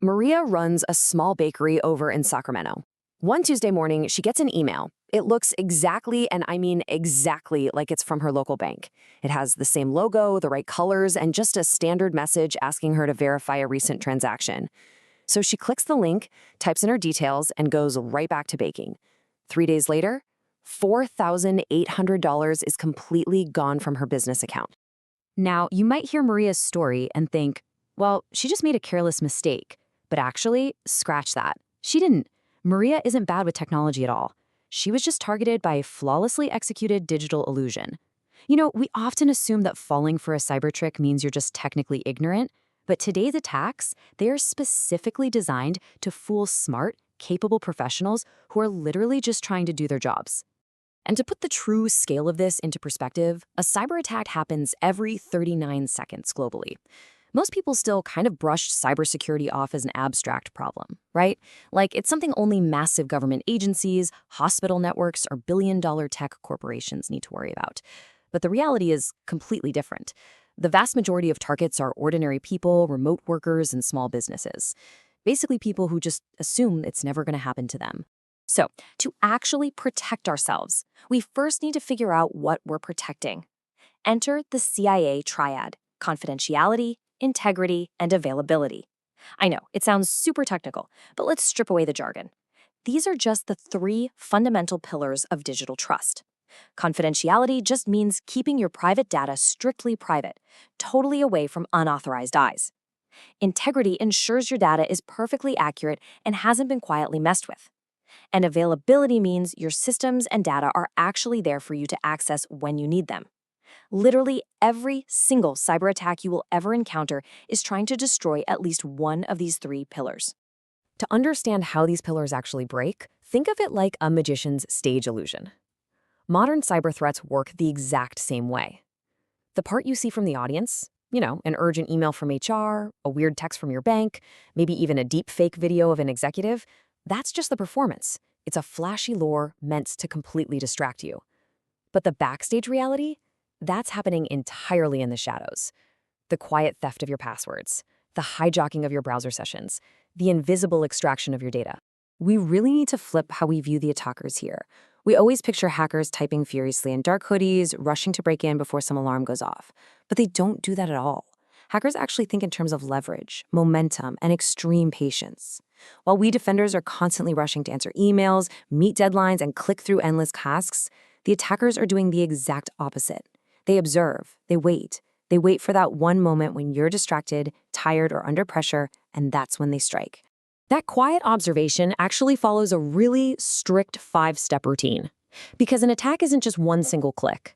Maria runs a small bakery over in Sacramento. One Tuesday morning, she gets an email. It looks exactly, and I mean exactly, like it's from her local bank. It has the same logo, the right colors, and just a standard message asking her to verify a recent transaction. So she clicks the link, types in her details, and goes right back to baking. 3 days later, $4,800 is completely gone from her business account. Now, you might hear Maria's story and think, well, she just made a careless mistake. But actually, scratch that. She didn't. Maria isn't bad with technology at all. She was just targeted by a flawlessly executed digital illusion. We often assume that falling for a cyber trick means you're just technically ignorant, but today's attacks, they are specifically designed to fool smart, capable professionals who are literally just trying to do their jobs. And to put the true scale of this into perspective, a cyber attack happens every 39 seconds globally. Most people still kind of brush cybersecurity off as an abstract problem, right? Like it's something only massive government agencies, hospital networks, or billion-dollar tech corporations need to worry about. But the reality is completely different. The vast majority of targets are ordinary people, remote workers, and small businesses. Basically people who just assume it's never going to happen to them. So, to actually protect ourselves, we first need to figure out what we're protecting. Enter the CIA Triad: confidentiality, integrity, and availability. I know, it sounds super technical, but let's strip away the jargon. These are just the 3 fundamental pillars of digital trust. Confidentiality just means keeping your private data strictly private, totally away from unauthorized eyes. Integrity ensures your data is perfectly accurate and hasn't been quietly messed with. And availability means your systems and data are actually there for you to access when you need them. Literally every single cyber attack you will ever encounter is trying to destroy at least one of these 3 pillars. To understand how these pillars actually break, think of it like a magician's stage illusion. Modern cyber threats work the exact same way. The part you see from the audience, an urgent email from HR, a weird text from your bank, maybe even a deep fake video of an executive, that's just the performance. It's a flashy lure meant to completely distract you. But the backstage reality? That's happening entirely in the shadows. The quiet theft of your passwords, the hijacking of your browser sessions, the invisible extraction of your data. We really need to flip how we view the attackers here. We always picture hackers typing furiously in dark hoodies, rushing to break in before some alarm goes off. But they don't do that at all. Hackers actually think in terms of leverage, momentum, and extreme patience. While we defenders are constantly rushing to answer emails, meet deadlines, and click through endless tasks, the attackers are doing the exact opposite. They observe, they wait for that one moment when you're distracted, tired, or under pressure, and that's when they strike. That quiet observation actually follows a really strict 5-step routine, because an attack isn't just one single click.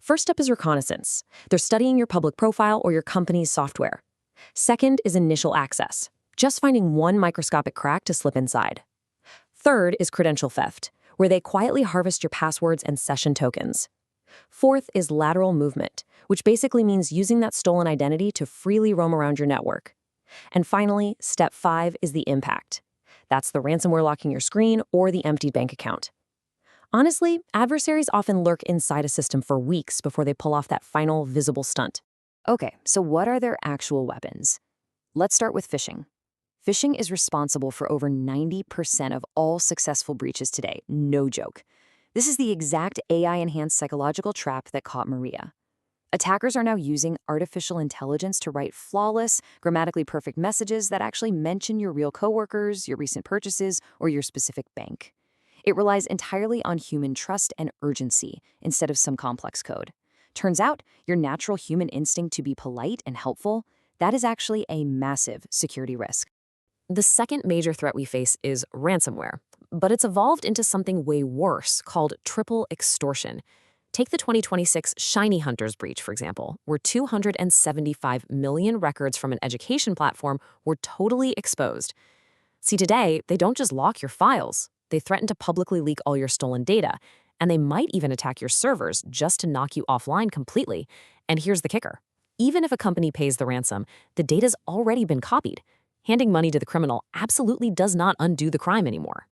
First step is reconnaissance. They're studying your public profile or your company's software. Second is initial access, just finding one microscopic crack to slip inside. Third is credential theft, where they quietly harvest your passwords and session tokens. Fourth is lateral movement, which basically means using that stolen identity to freely roam around your network. And finally, step 5 is the impact. That's the ransomware locking your screen or the emptied bank account. Honestly, adversaries often lurk inside a system for weeks before they pull off that final visible stunt. Okay, so what are their actual weapons? Let's start with phishing. Phishing is responsible for over 90% of all successful breaches today, no joke. This is the exact AI-enhanced psychological trap that caught Maria. Attackers are now using artificial intelligence to write flawless, grammatically perfect messages that actually mention your real coworkers, your recent purchases, or your specific bank. It relies entirely on human trust and urgency instead of some complex code. Turns out, your natural human instinct to be polite and helpful, that is actually a massive security risk. The second major threat we face is ransomware, but it's evolved into something way worse called triple extortion. Take the 2026 Shiny Hunters breach, for example, where 275 million records from an education platform were totally exposed. See, today, they don't just lock your files. They threaten to publicly leak all your stolen data, and they might even attack your servers just to knock you offline completely. And here's the kicker. Even if a company pays the ransom, the data's already been copied. Handing money to the criminal absolutely does not undo the crime anymore.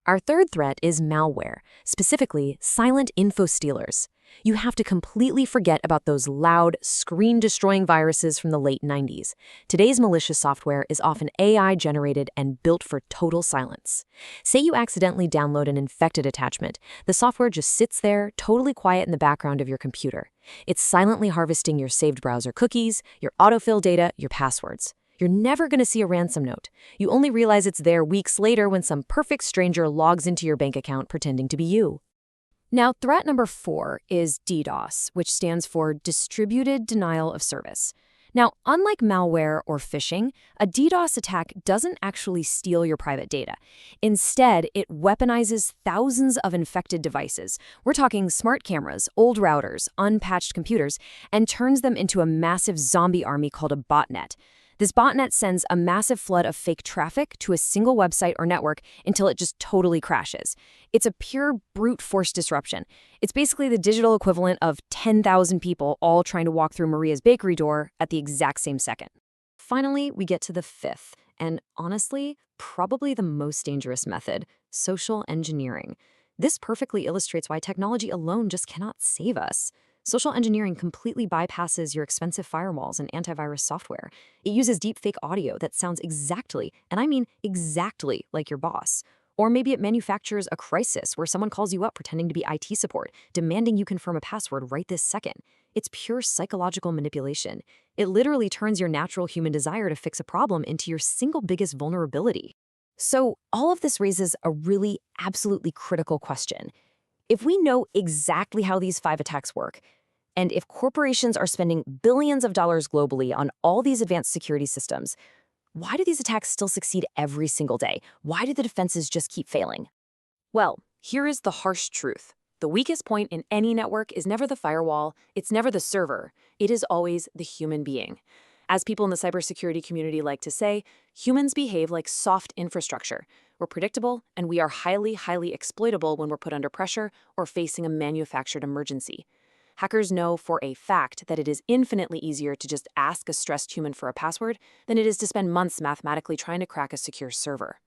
Our third threat is malware, specifically silent info stealers. You have to completely forget about those loud, screen-destroying viruses from the late 90s. Today's malicious software is often AI-generated and built for total silence. Say you accidentally download an infected attachment. The software just sits there, totally quiet in the background of your computer. It's silently harvesting your saved browser cookies, your autofill data, your passwords. You're never going to see a ransom note. You only realize it's there weeks later when some perfect stranger logs into your bank account pretending to be you. Now, threat number 4 is DDoS, which stands for Distributed Denial of Service. Now, unlike malware or phishing, a DDoS attack doesn't actually steal your private data. Instead, it weaponizes thousands of infected devices. We're talking smart cameras, old routers, unpatched computers, and turns them into a massive zombie army called a botnet. This botnet sends a massive flood of fake traffic to a single website or network until it just totally crashes. It's a pure brute force disruption. It's basically the digital equivalent of 10,000 people all trying to walk through Maria's bakery door at the exact same second. Finally, we get to the 5th, and honestly, probably the most dangerous method, social engineering. This perfectly illustrates why technology alone just cannot save us. Social engineering completely bypasses your expensive firewalls and antivirus software. It uses deepfake audio that sounds exactly, and I mean exactly, like your boss. Or maybe it manufactures a crisis where someone calls you up pretending to be IT support, demanding you confirm a password right this second. It's pure psychological manipulation. It literally turns your natural human desire to fix a problem into your single biggest vulnerability. So all of this raises a really absolutely critical question. If we know exactly how these 5 attacks work, and if corporations are spending billions of dollars globally on all these advanced security systems, why do these attacks still succeed every single day? Why do the defenses just keep failing? Well, here is the harsh truth. The weakest point in any network is never the firewall, it's never the server, it is always the human being. As people in the cybersecurity community like to say, humans behave like soft infrastructure. We're predictable, and we are highly, highly exploitable when we're put under pressure or facing a manufactured emergency. Hackers know for a fact that it is infinitely easier to just ask a stressed human for a password than it is to spend months mathematically trying to crack a secure server.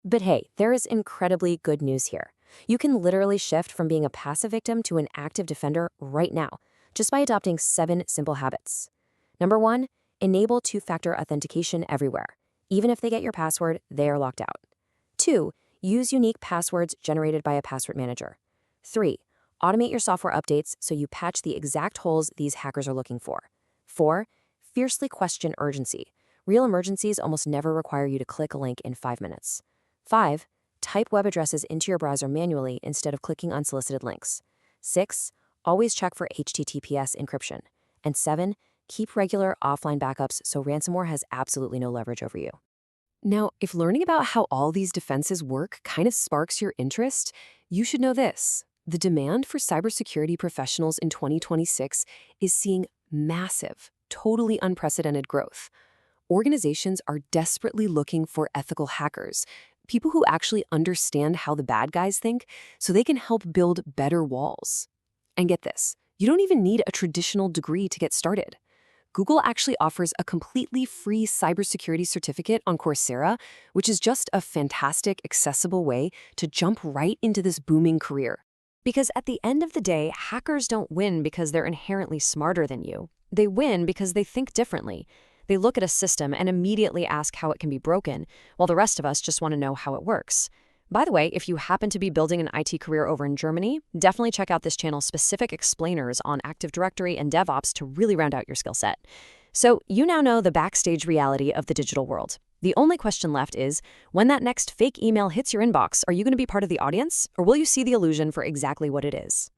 But hey, there is incredibly good news here. You can literally shift from being a passive victim to an active defender right now, just by adopting 7 simple habits. Number 1, enable 2-factor authentication everywhere. Even if they get your password, they are locked out. 2, use unique passwords generated by a password manager. 3, automate your software updates so you patch the exact holes these hackers are looking for. 4, fiercely question urgency. Real emergencies almost never require you to click a link in 5 minutes. 5, type web addresses into your browser manually instead of clicking unsolicited links. 6, always check for HTTPS encryption. And 7, keep regular offline backups so ransomware has absolutely no leverage over you. Now, if learning about how all these defenses work kind of sparks your interest, you should know this. The demand for cybersecurity professionals in 2026 is seeing massive, totally unprecedented growth. Organizations are desperately looking for ethical hackers, people who actually understand how the bad guys think so they can help build better walls. And get this, you don't even need a traditional degree to get started. Google actually offers a completely free cybersecurity certificate on Coursera, which is just a fantastic, accessible way to jump right into this booming career. Because at the end of the day, hackers don't win because they're inherently smarter than you. They win because they think differently. They look at a system and immediately ask how it can be broken, while the rest of us just want to know how it works. By the way, if you happen to be building an IT career over in Germany, definitely check out this channel's specific explainers on Active Directory and DevOps to really round out your skill set. So you now know the backstage reality of the digital world. The only question left is, when that next fake email hits your inbox, are you going to be part of the audience, or will you see the illusion for exactly what it is?